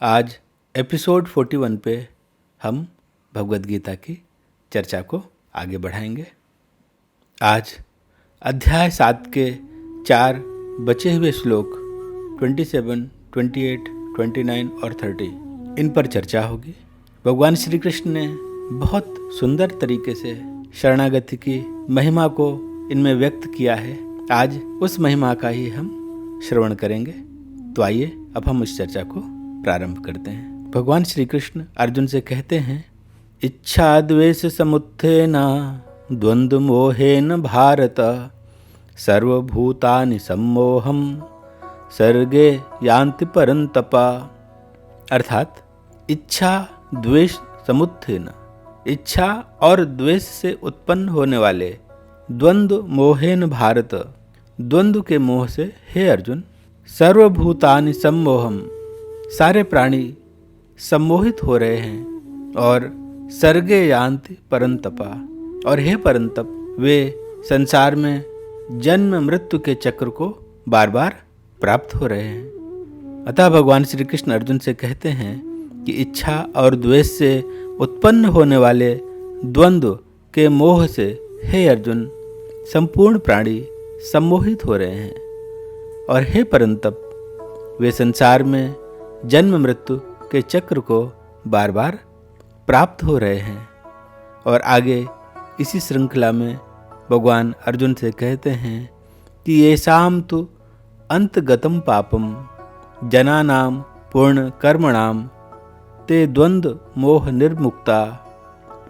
आज एपिसोड 41 पे हम भगवद गीता की चर्चा को आगे बढ़ाएंगे। आज अध्याय 7 के 4 बचे हुए श्लोक 27, 28, 29 और 30 इन पर चर्चा होगी। भगवान श्री कृष्ण ने बहुत सुंदर तरीके से शरणागति की महिमा को इनमें व्यक्त किया है। आज उस महिमा का ही हम श्रवण करेंगे। तो आइए अब हम उस चर्चा को प्रारंभ करते हैं। भगवान श्री कृष्ण अर्जुन से कहते हैं, इच्छा द्वेष समुत्थेन द्वंद्व मोहेन भारत सर्वभूतानि सम्मोहम सर्गे यान्ति परन्तप। अर्थात इच्छा द्वेष समुत्थेन, इच्छा और द्वेष से उत्पन्न होने वाले द्वंद्व मोहेन भारत, द्वंद्व के मोह से हे अर्जुन, सर्वभूतानि सम्मोहम, सारे प्राणी सम्मोहित हो रहे हैं और सर्गे यान्ति परंतपा, और हे परंतप वे संसार में जन्म मृत्यु के चक्र को बार बार प्राप्त हो रहे हैं। अतः भगवान श्री कृष्ण अर्जुन से कहते हैं कि इच्छा और द्वेष से उत्पन्न होने वाले द्वंद्व के मोह से हे अर्जुन, संपूर्ण प्राणी सम्मोहित हो रहे हैं और हे परंतप वे संसार में जन्म मृत्यु के चक्र को बार बार प्राप्त हो रहे हैं। और आगे इसी श्रृंखला में भगवान अर्जुन से कहते हैं कि येषां तु अंतगतम पापम जनानां पूर्ण कर्मणाम ते द्वंद्व मोह निर्मुक्ता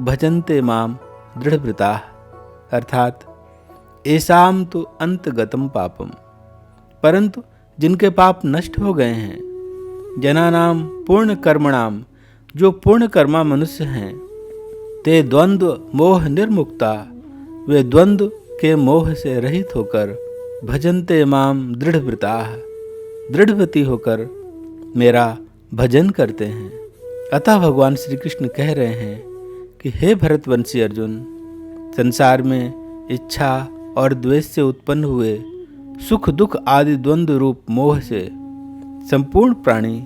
भजन्ते माम दृढ़व्रताः। अर्थात येषां तु अंतगतम पापम, परंतु जिनके पाप नष्ट हो गए हैं, जनानाम पूर्ण कर्मणाम, जो पूर्ण कर्मा मनुष्य हैं, ते द्वंद्व मोह निर्मुक्ता, वे द्वंद्व के मोह से रहित होकर भजन्ते माम दृढ़व्रताः, दृढ़व्रती होकर मेरा भजन करते हैं। अतः भगवान श्री कृष्ण कह रहे हैं कि हे भरतवंशी अर्जुन, संसार में इच्छा और द्वेष से उत्पन्न हुए सुख दुख आदि द्वंद्व रूप मोह से संपूर्ण प्राणी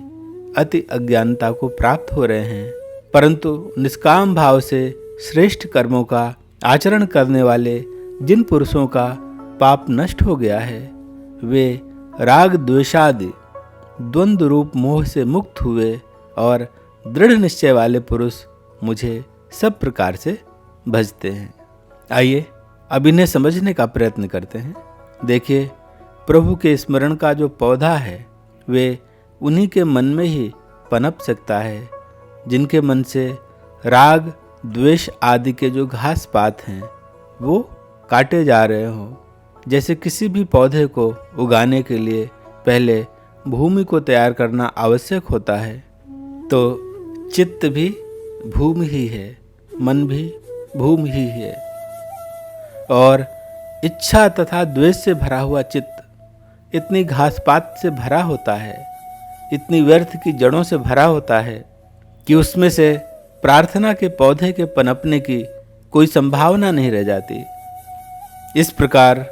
अति अज्ञानता को प्राप्त हो रहे हैं, परंतु निष्काम भाव से श्रेष्ठ कर्मों का आचरण करने वाले जिन पुरुषों का पाप नष्ट हो गया है, वे राग द्वेषादि द्वंद्व रूप मोह से मुक्त हुए और दृढ़ निश्चय वाले पुरुष मुझे सब प्रकार से भजते हैं। आइए अब इन्हें समझने का प्रयत्न करते हैं। देखिए, प्रभु के स्मरण का जो पौधा है वे उन्हीं के मन में ही पनप सकता है जिनके मन से राग द्वेष आदि के जो घास पात हैं वो काटे जा रहे हों। जैसे किसी भी पौधे को उगाने के लिए पहले भूमि को तैयार करना आवश्यक होता है, तो चित्त भी भूमि ही है, मन भी भूमि ही है, और इच्छा तथा द्वेष से भरा हुआ चित्त इतनी घास पात से भरा होता है, इतनी व्यर्थ की जड़ों से भरा होता है कि उसमें से प्रार्थना के पौधे के पनपने की कोई संभावना नहीं रह जाती। इस प्रकार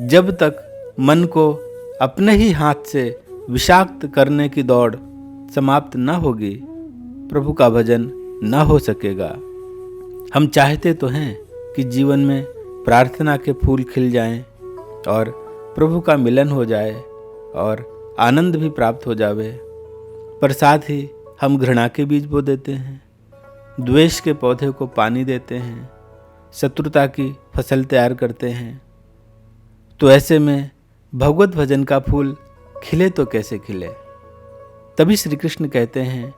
जब तक मन को अपने ही हाथ से विषाक्त करने की दौड़ समाप्त न होगी, प्रभु का भजन न हो सकेगा। हम चाहते तो हैं कि जीवन में प्रार्थना के फूल खिल जाएं और प्रभु का मिलन हो जाए और आनंद भी प्राप्त हो जावे, पर साथ ही हम घृणा के बीज बो देते हैं, द्वेष के पौधे को पानी देते हैं, शत्रुता की फसल तैयार करते हैं। तो ऐसे में भगवत भजन का फूल खिले तो कैसे खिले। तभी श्री कृष्ण कहते हैं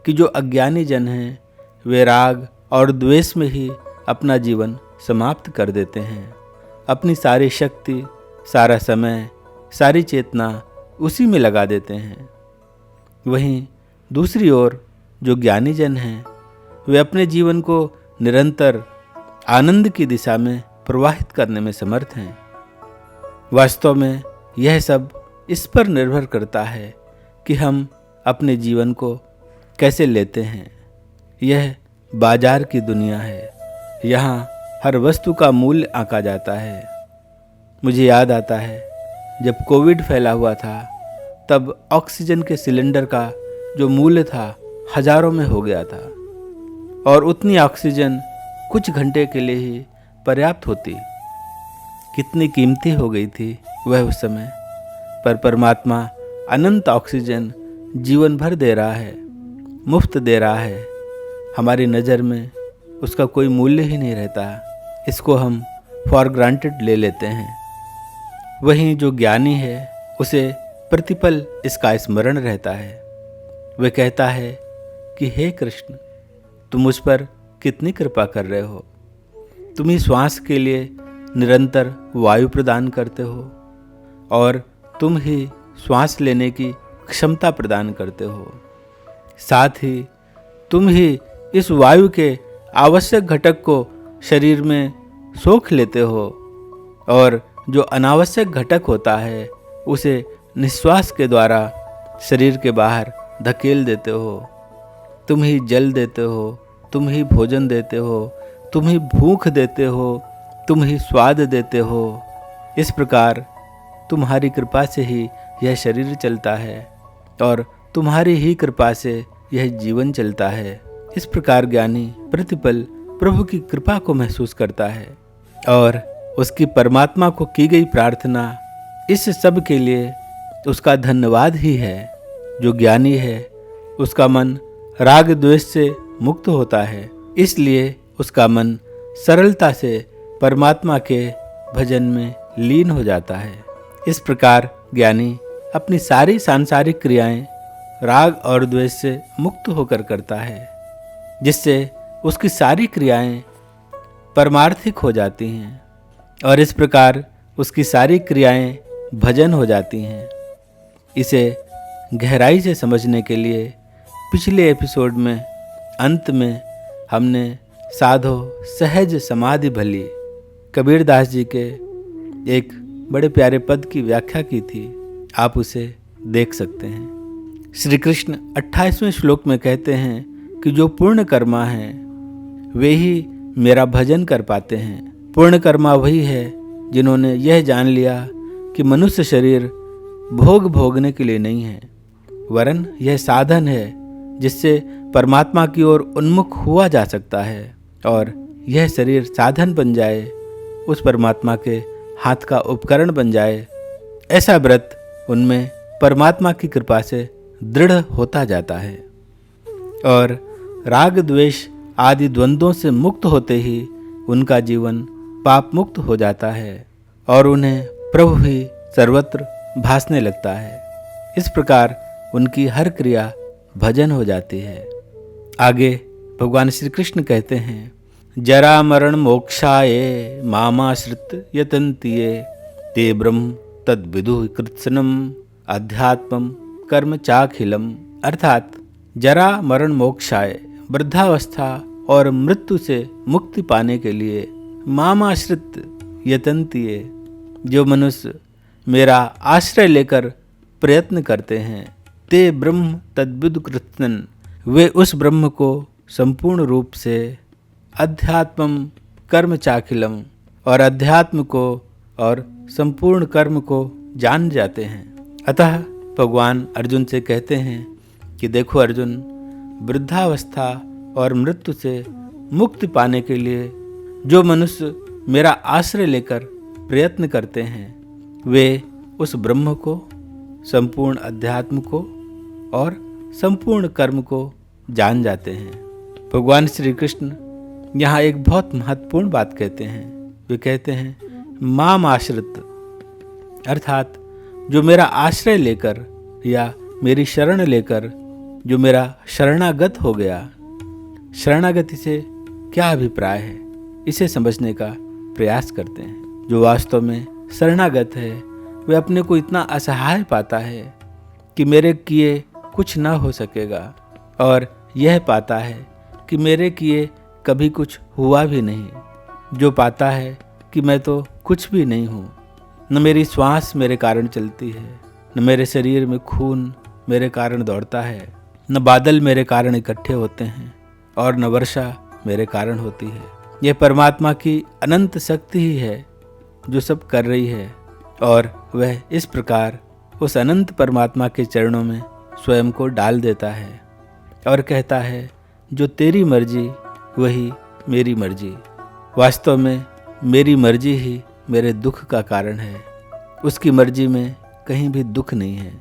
कि जो अज्ञानी जन हैं वे राग और द्वेष में ही अपना जीवन समाप्त कर देते हैं, अपनी सारी शक्ति, सारा समय, सारी चेतना उसी में लगा देते हैं। वहीं दूसरी ओर जो ज्ञानी जन हैं वे अपने जीवन को निरंतर आनंद की दिशा में प्रवाहित करने में समर्थ हैं। वास्तव में यह सब इस पर निर्भर करता है कि हम अपने जीवन को कैसे लेते हैं। यह बाजार की दुनिया है, यहाँ हर वस्तु का मूल्य आंका जाता है। मुझे याद आता है जब कोविड फैला हुआ था तब ऑक्सीजन के सिलेंडर का जो मूल्य था हजारों में हो गया था और उतनी ऑक्सीजन कुछ घंटे के लिए ही पर्याप्त होती। कितनी कीमती हो गई थी वह उस समय, पर परमात्मा अनंत ऑक्सीजन जीवन भर दे रहा है, मुफ्त दे रहा है। हमारी नज़र में उसका कोई मूल्य ही नहीं रहता, इसको हम फॉर ग्रांटेड ले लेते हैं। वहीं जो ज्ञानी है उसे प्रतिपल इसका स्मरण रहता है। वह कहता है कि हे कृष्ण, तुम मुझ पर कितनी कृपा कर रहे हो। तुम ही श्वास के लिए निरंतर वायु प्रदान करते हो और तुम ही श्वास लेने की क्षमता प्रदान करते हो। साथ ही तुम ही इस वायु के आवश्यक घटक को शरीर में सोख लेते हो और जो अनावश्यक घटक होता है उसे निश्वास के द्वारा शरीर के बाहर धकेल देते हो। तुम ही जल देते हो, तुम ही भोजन देते हो, तुम ही भूख देते हो, तुम ही स्वाद देते हो। इस प्रकार तुम्हारी कृपा से ही यह शरीर चलता है और तुम्हारी ही कृपा से यह जीवन चलता है। इस प्रकार ज्ञानी प्रतिपल प्रभु की कृपा को महसूस करता है और उसकी परमात्मा को की गई प्रार्थना इस सब के लिए उसका धन्यवाद ही है। जो ज्ञानी है उसका मन राग द्वेष से मुक्त होता है, इसलिए उसका मन सरलता से परमात्मा के भजन में लीन हो जाता है। इस प्रकार ज्ञानी अपनी सारी सांसारिक क्रियाएं राग और द्वेष से मुक्त होकर करता है, जिससे उसकी सारी क्रियाएं परमार्थिक हो जाती हैं और इस प्रकार उसकी सारी क्रियाएं भजन हो जाती हैं। इसे गहराई से समझने के लिए पिछले एपिसोड में अंत में हमने साधो सहज समाधि भली कबीरदास जी के एक बड़े प्यारे पद की व्याख्या की थी, आप उसे देख सकते हैं। श्री कृष्ण 28वें श्लोक में कहते हैं कि जो पूर्ण कर्मा हैं वे ही मेरा भजन कर पाते हैं। पूर्ण कर्मा वही है जिन्होंने यह जान लिया कि मनुष्य शरीर भोग भोगने के लिए नहीं है, वरन यह साधन है जिससे परमात्मा की ओर उन्मुख हुआ जा सकता है और यह शरीर साधन बन जाए, उस परमात्मा के हाथ का उपकरण बन जाए। ऐसा व्रत उनमें परमात्मा की कृपा से दृढ़ होता जाता है और राग द्वेष आदि द्वंद्वों से मुक्त होते ही उनका जीवन पाप मुक्त हो जाता है और उन्हें प्रभु ही सर्वत्र भासने लगता है। इस प्रकार उनकी हर क्रिया भजन हो जाती है। आगे भगवान श्री कृष्ण कहते हैं, जरा मरण मोक्षाये मामाश्रित यतन्तिये ते ब्रह्म तद विदुः कृत्स्नम अध्यात्मम कर्म चाखिलम। अर्थात जरा मरण मोक्षाय, वृद्धावस्था और मृत्यु से मुक्ति पाने के लिए मामाश्रित यतन्तिये, जो मनुष्य मेरा आश्रय लेकर प्रयत्न करते हैं, ते ब्रह्म तद्विदु कृत्स्नन, वे उस ब्रह्म को संपूर्ण रूप से अध्यात्मम कर्म चाखिलम और अध्यात्म को और संपूर्ण कर्म को जान जाते हैं। अतः भगवान अर्जुन से कहते हैं कि देखो अर्जुन, वृद्धावस्था और मृत्यु से मुक्ति पाने के लिए जो मनुष्य मेरा आश्रय लेकर प्रयत्न करते हैं, वे उस ब्रह्म को, संपूर्ण अध्यात्म को और संपूर्ण कर्म को जान जाते हैं। भगवान श्री कृष्ण यहाँ एक बहुत महत्वपूर्ण बात कहते हैं। वे कहते हैं माम आश्रित, अर्थात जो मेरा आश्रय लेकर या मेरी शरण लेकर जो मेरा शरणागत हो गया। शरणागति से क्या अभिप्राय है, इसे समझने का प्रयास करते हैं। जो वास्तव में शरणागत है वह अपने को इतना असहाय पाता है कि मेरे किए कुछ न हो सकेगा और यह पाता है कि मेरे किए कभी कुछ हुआ भी नहीं। जो पाता है कि मैं तो कुछ भी नहीं हूँ, न मेरी श्वास मेरे कारण चलती है, न मेरे शरीर में खून मेरे कारण दौड़ता है, न बादल मेरे कारण इकट्ठे होते हैं और न वर्षा मेरे कारण होती है। यह परमात्मा की अनंत शक्ति ही है जो सब कर रही है और वह इस प्रकार उस अनंत परमात्मा के चरणों में स्वयं को डाल देता है और कहता है जो तेरी मर्जी वही मेरी मर्जी। वास्तव में मेरी मर्जी ही मेरे दुख का कारण है, उसकी मर्जी में कहीं भी दुख नहीं है।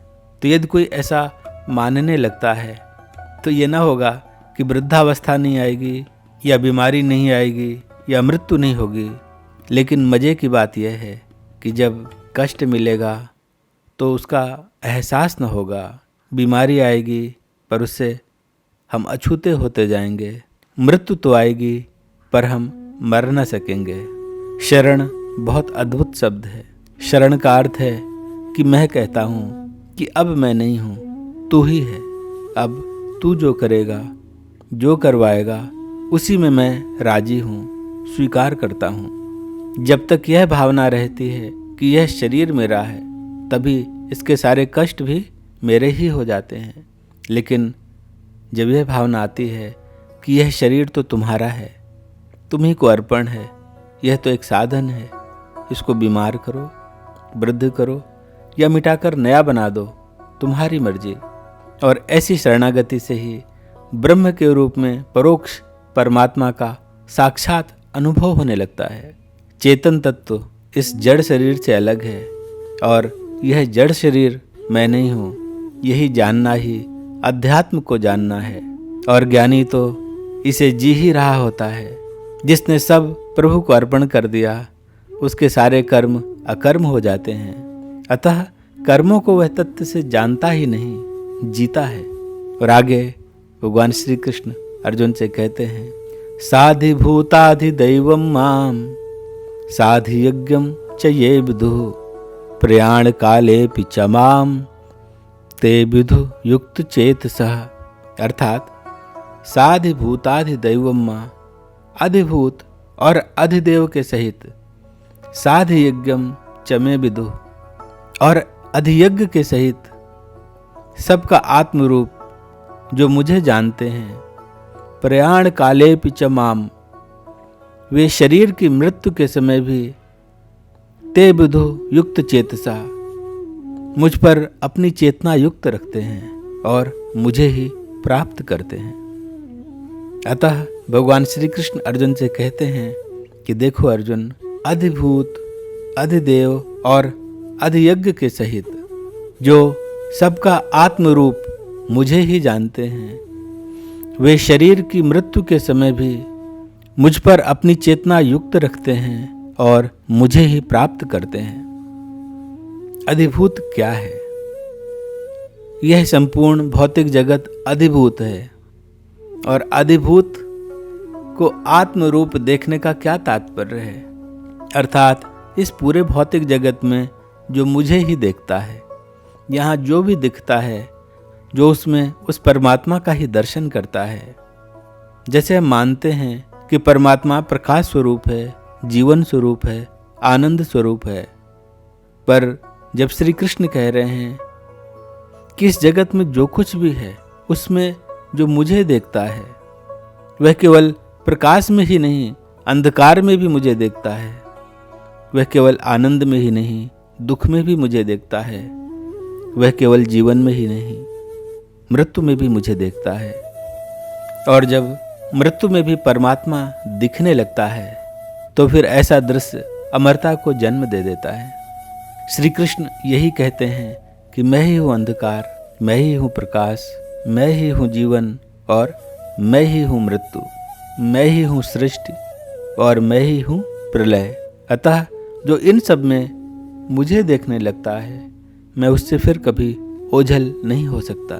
तो यदि कोई ऐसा मानने लगता है तो ये ना होगा कि वृद्धावस्था नहीं आएगी या बीमारी नहीं आएगी या मृत्यु नहीं होगी। लेकिन मज़े की बात यह है कि जब कष्ट मिलेगा तो उसका एहसास न होगा। बीमारी आएगी पर उससे हम अछूते होते जाएंगे। मृत्यु तो आएगी पर हम मर न सकेंगे। शरण बहुत अद्भुत शब्द है। शरण का अर्थ है कि मैं कहता हूँ कि अब मैं नहीं हूँ, तू ही है। अब तू जो करेगा, जो करवाएगा, उसी में मैं राजी हूँ, स्वीकार करता हूँ। जब तक यह भावना रहती है कि यह शरीर मेरा है, तभी इसके सारे कष्ट भी मेरे ही हो जाते हैं। लेकिन जब यह भावना आती है कि यह शरीर तो तुम्हारा है, तुम्ही को अर्पण है, यह तो एक साधन है, इसको बीमार करो, वृद्ध करो या मिटाकर नया बना दो, तुम्हारी मर्जी। और ऐसी शरणागति से ही ब्रह्म के रूप में परोक्ष परमात्मा का साक्षात अनुभव होने लगता है। चेतन तत्व इस जड़ शरीर से अलग है और यह जड़ शरीर मैं नहीं हूँ, यही जानना ही अध्यात्म को जानना है। और ज्ञानी तो इसे जी ही रहा होता है। जिसने सब प्रभु को अर्पण कर दिया, उसके सारे कर्म अकर्म हो जाते हैं। अतः कर्मों को वह तत्व से जानता ही नहीं, जीता है। और आगे भगवान श्री कृष्ण अर्जुन से कहते हैं, साधि भूताधि दैवम माम साधि यज्ञम च ये विदु प्रयाण काले पिचमाम ते विदु युक्त चेतसः। अर्थात साधि भूताधि दैवम मां, अधिभूत और अधिदेव के सहित, साधि यज्ञम च मे विदु और अधियज्ञ के सहित सबका आत्मरूप जो मुझे जानते हैं, प्रयाण काले पिचमाम, वे शरीर की मृत्यु के समय भी ते विदु युक्त चेतसा, मुझ पर अपनी चेतना युक्त रखते हैं और मुझे ही प्राप्त करते हैं। अतः भगवान श्री कृष्ण अर्जुन से कहते हैं कि देखो अर्जुन, अधिभूत, अधिदेव और अधियज्ञ के सहित जो सबका आत्मरूप मुझे ही जानते हैं, वे शरीर की मृत्यु के समय भी मुझ पर अपनी चेतना युक्त रखते हैं और मुझे ही प्राप्त करते हैं। अधिभूत क्या है? यह संपूर्ण भौतिक जगत अधिभूत है। और अधिभूत को आत्मरूप देखने का क्या तात्पर्य है? अर्थात इस पूरे भौतिक जगत में जो मुझे ही देखता है, यहाँ जो भी दिखता है, जो उसमें उस परमात्मा का ही दर्शन करता है। जैसे हम मानते हैं कि परमात्मा प्रकाश स्वरूप है, जीवन स्वरूप है, आनंद स्वरूप है, पर जब श्री कृष्ण कह रहे हैं कि इस जगत में जो कुछ भी है उसमें जो मुझे देखता है वह केवल प्रकाश में ही नहीं, अंधकार में भी मुझे देखता है। वह केवल आनंद में ही नहीं, दुख में भी मुझे देखता है। वह केवल जीवन में ही नहीं, मृत्यु में भी मुझे देखता है। और जब मृत्यु में भी परमात्मा दिखने लगता है तो फिर ऐसा दृश्य अमरता को जन्म दे देता है। श्री कृष्ण यही कहते हैं कि मैं ही हूँ अंधकार, मैं ही हूँ प्रकाश, मैं ही हूँ जीवन और मैं ही हूँ मृत्यु, मैं ही हूँ सृष्टि और मैं ही हूँ प्रलय। अतः जो इन सब में मुझे देखने लगता है, मैं उससे फिर कभी ओझल नहीं हो सकता।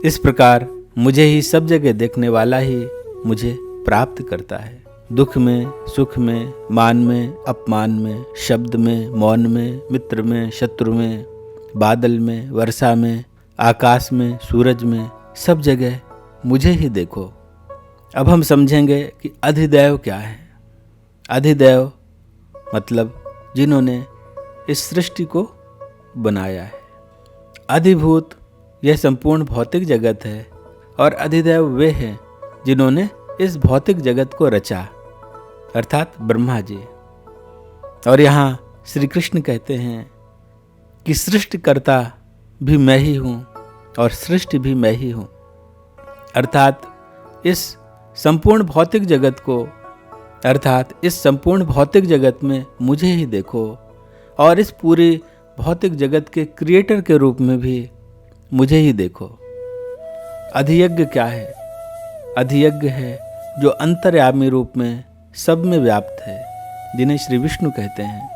इस प्रकार मुझे ही सब जगह देखने वाला ही मुझे प्राप्त करता है। दुख में, सुख में, मान में, अपमान में, शब्द में, मौन में, मित्र में, शत्रु में, बादल में, वर्षा में, आकाश में, सूरज में, सब जगह मुझे ही देखो। अब हम समझेंगे कि अधिदैव क्या है। अधिदैव मतलब जिन्होंने इस सृष्टि को बनाया है। अधिभूत यह संपूर्ण भौतिक जगत है और अधिदैव वे हैं जिन्होंने इस भौतिक जगत को रचा, अर्थात ब्रह्मा जी। और यहाँ श्री कृष्ण कहते हैं कि सृष्टिकर्ता भी मैं ही हूँ और सृष्टि भी मैं ही हूँ। अर्थात इस संपूर्ण भौतिक जगत में मुझे ही देखो, और इस पूरे भौतिक जगत के क्रिएटर के रूप में भी मुझे ही देखो। अधियज्ञ क्या है? अधियज्ञ है जो अंतर्यामी रूप में सब में व्याप्त है, जिन्हें श्री विष्णु कहते हैं।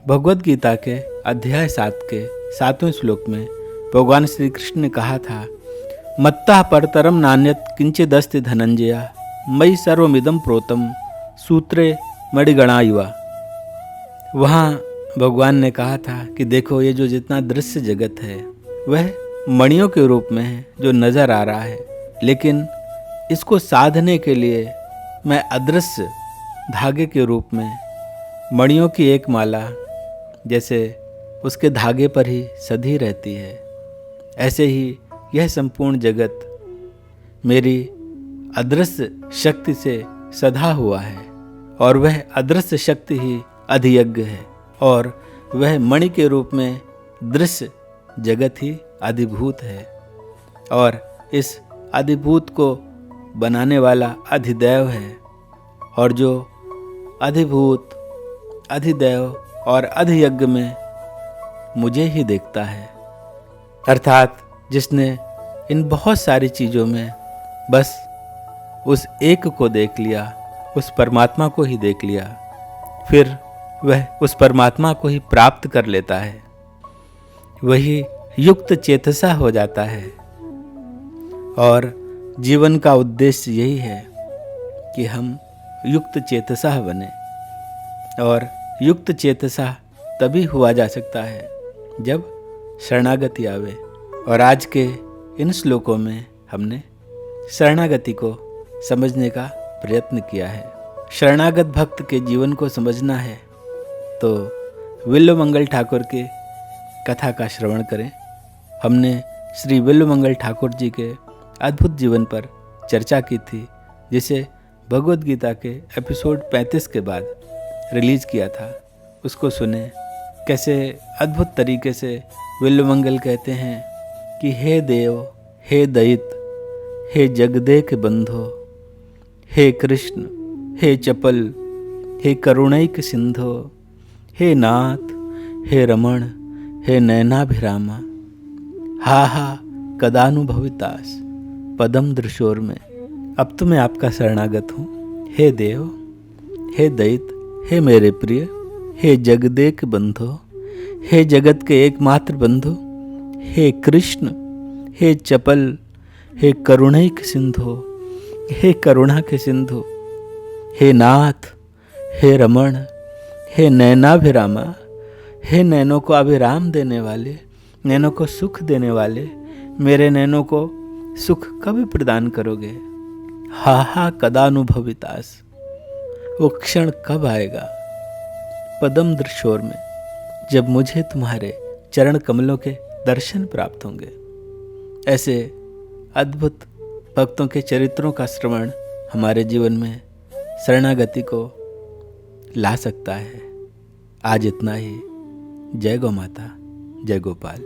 भगवद गीता के अध्याय 7 के 7वें श्लोक में भगवान श्री कृष्ण ने कहा था, मत्तः परतरम नान्यत किंचिदस्ति धनंजया मयि सर्वमिदं प्रोतम सूत्रे मणिगणा युवा। वहाँ भगवान ने कहा था कि देखो, ये जो जितना दृश्य जगत है वह मणियों के रूप में है जो नज़र आ रहा है, लेकिन इसको साधने के लिए मैं अदृश्य धागे के रूप में मणियों की एक माला जैसे उसके धागे पर ही सधी रहती है, ऐसे ही यह संपूर्ण जगत मेरी अदृश्य शक्ति से सधा हुआ है, और वह अदृश्य शक्ति ही अधियज्ञ है, और वह मणि के रूप में दृश्य जगत ही अधिभूत है, और इस अधिभूत को बनाने वाला अधिदैव है, और जो अधिभूत, अधिदैव और अधियज्ञ में मुझे ही देखता है। अर्थात जिसने इन बहुत सारी चीज़ों में बस उस एक को देख लिया, उस परमात्मा को ही देख लिया, फिर वह उस परमात्मा को ही प्राप्त कर लेता है, वही युक्त चेतसा हो जाता है। और जीवन का उद्देश्य यही है कि हम युक्त चेतसा बने, और युक्त चेतसा तभी हुआ जा सकता है जब शरणागति आवे। और आज के इन श्लोकों में हमने शरणागति को समझने का प्रयत्न किया है। शरणागत भक्त के जीवन को समझना है तो विल्वमंगल ठाकुर की कथा का श्रवण करें। हमने श्री विल्वमंगल ठाकुर जी के अद्भुत जीवन पर चर्चा की थी, जिसे भगवद गीता के एपिसोड 35 के बाद रिलीज़ किया था। उसको सुने, कैसे अद्भुत तरीके से विल्वमंगल कहते हैं कि हे देव, हे दैत, हे जगदेक बंधो, हे कृष्ण, हे चपल, हे करुणैक सिंधो, हे नाथ, हे रमण, हे नयनाभिरामा, हा हा कदानुभवितास पदम दृशोर में। अब तो मैं आपका शरणागत हूँ। हे देव, हे दैत, हे मेरे प्रिय, हे जगदेक बंधो, हे जगत के एकमात्र बंधु, हे कृष्ण, हे चपल, हे करुणैक सिंधु, हे करुणा के सिंधु, हे नाथ, हे रमण, हे नयनाभिरामा, हे नैनों को अभिराम देने वाले, नैनों को सुख देने वाले, मेरे नैनों को सुख कभी प्रदान करोगे? हा हा कदानुभवितास, वो क्षण कब आएगा? पदम दृशोर में, जब मुझे तुम्हारे चरण कमलों के दर्शन प्राप्त होंगे। ऐसे अद्भुत भक्तों के चरित्रों का श्रवण हमारे जीवन में शरणागति को ला सकता है। आज इतना ही। जय गौ माता, जय गोपाल।